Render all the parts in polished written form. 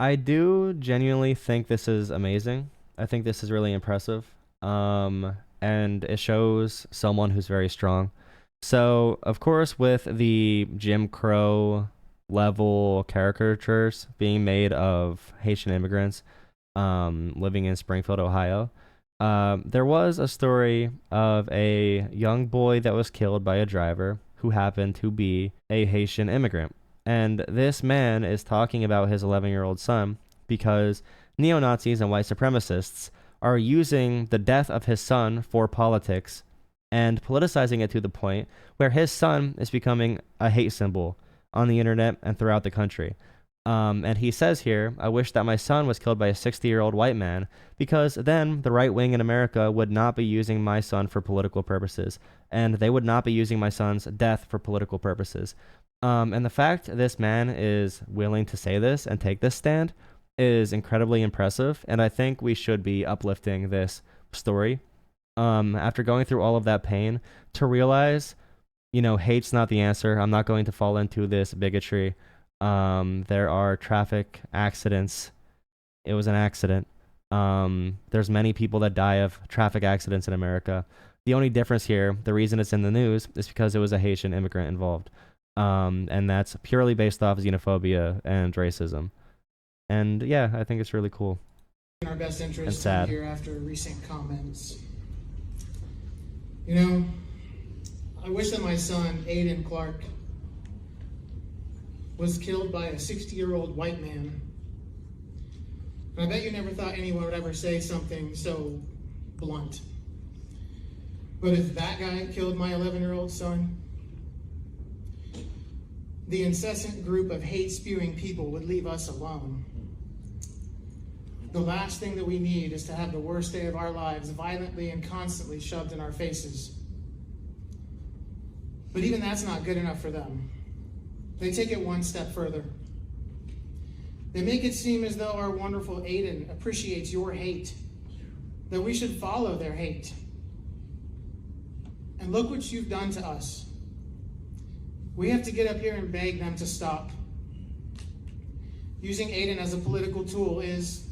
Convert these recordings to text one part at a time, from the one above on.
I do genuinely think this is amazing. I think this is really impressive. And it shows someone who's very strong. So, of course, with the Jim Crow level caricatures being made of Haitian immigrants living in Springfield, Ohio, there was a story of a young boy that was killed by a driver who happened to be a Haitian immigrant. And this man is talking about his 11-year-old son because neo Nazis and white supremacists are using the death of his son for politics and politicizing it to the point where his son is becoming a hate symbol on the internet and throughout the country. And he says here, I wish that my son was killed by a 60-year-old white man because then the right wing in America would not be using my son for political purposes, and they would not be using my son's death for political purposes. And the fact this man is willing to say this and take this stand is incredibly impressive, and I think we should be uplifting this story. After going through all of that pain, to realize, hate's not the answer. I'm not going to fall into this bigotry. There are traffic accidents. It was an accident. There's many people that die of traffic accidents in America. The only difference here, the reason it's in the news, is because it was a Haitian immigrant involved. And that's purely based off xenophobia and racism. And yeah, I think it's really cool In our best and interest sad. here after recent comments. You know, I wish that my son, Aiden Clark, was killed by a 60-year-old white man. And I bet you never thought anyone would ever say something so blunt. But if that guy killed my 11-year-old son, the incessant group of hate-spewing people would leave us alone. The last thing that we need is to have the worst day of our lives violently and constantly shoved in our faces. But even that's not good enough for them. They take it one step further. They make it seem as though our wonderful Aiden appreciates your hate, that we should follow their hate. And look what you've done to us. We have to get up here and beg them to stop. Using Aiden as a political tool is,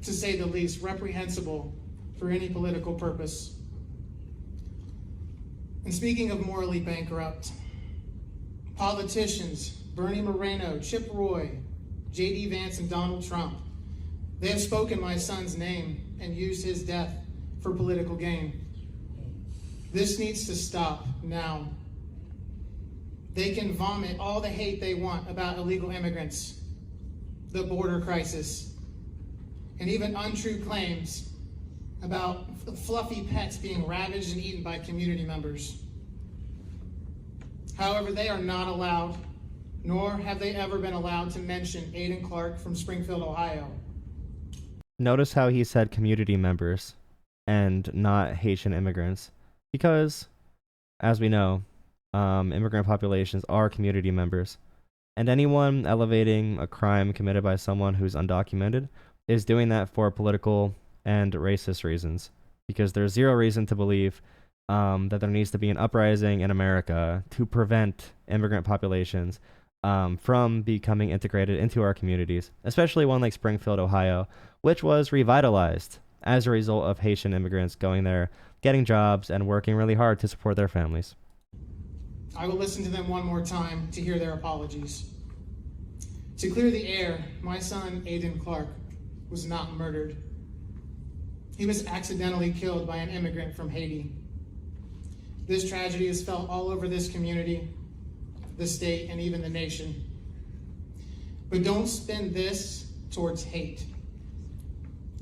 to say the least, reprehensible for any political purpose. And speaking of morally bankrupt, politicians, Bernie Moreno, Chip Roy, J.D. Vance, and Donald Trump, they have spoken my son's name and used his death for political gain. This needs to stop now. They can vomit all the hate they want about illegal immigrants, the border crisis, and even untrue claims about fluffy pets being ravaged and eaten by community members. However, they are not allowed, nor have they ever been allowed to mention Aiden Clark from Springfield, Ohio. Notice how he said community members and not Haitian immigrants. Because, as we know, immigrant populations are community members. And anyone elevating a crime committed by someone who's undocumented is doing that for political and racist reasons. Because there's zero reason to believe that there needs to be an uprising in America to prevent immigrant populations from becoming integrated into our communities, especially one like Springfield, Ohio, which was revitalized as a result of Haitian immigrants going there, getting jobs, and working really hard to support their families. I will listen to them one more time to hear their apologies. To clear the air, my son, Aiden Clark, was not murdered. He was accidentally killed by an immigrant from Haiti. This tragedy is felt all over this community, the state, and even the nation. But don't spin this towards hate.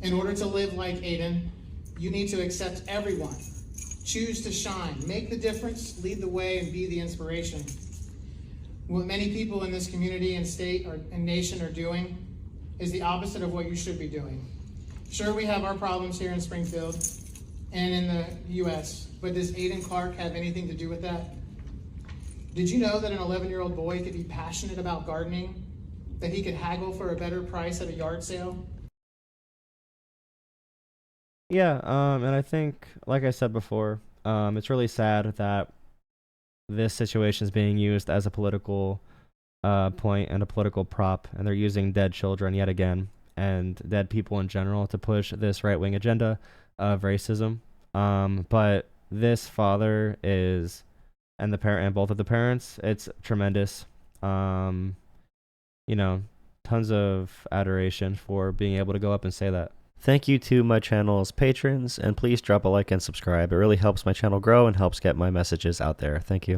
In order to live like Aiden, you need to accept everyone. Choose to shine, make the difference, lead the way, and be the inspiration. What many people in this community and state and nation are doing is the opposite of what you should be doing. Sure, we have our problems here in Springfield and in the U.S., but does Aiden Clark have anything to do with that? Did you know that an 11-year-old boy could be passionate about gardening, that he could haggle for a better price at a yard sale? Yeah, and I think, like I said before, it's really sad that this situation is being used as a political point and a political prop, and they're using dead children yet again and dead people in general to push this right-wing agenda of racism. But this father is, and the parent and both of the parents, it's tremendous. Tons of adoration for being able to go up and say that. Thank you to my channel's patrons, and please drop a like and subscribe. It really helps my channel grow and helps get my messages out there. Thank you.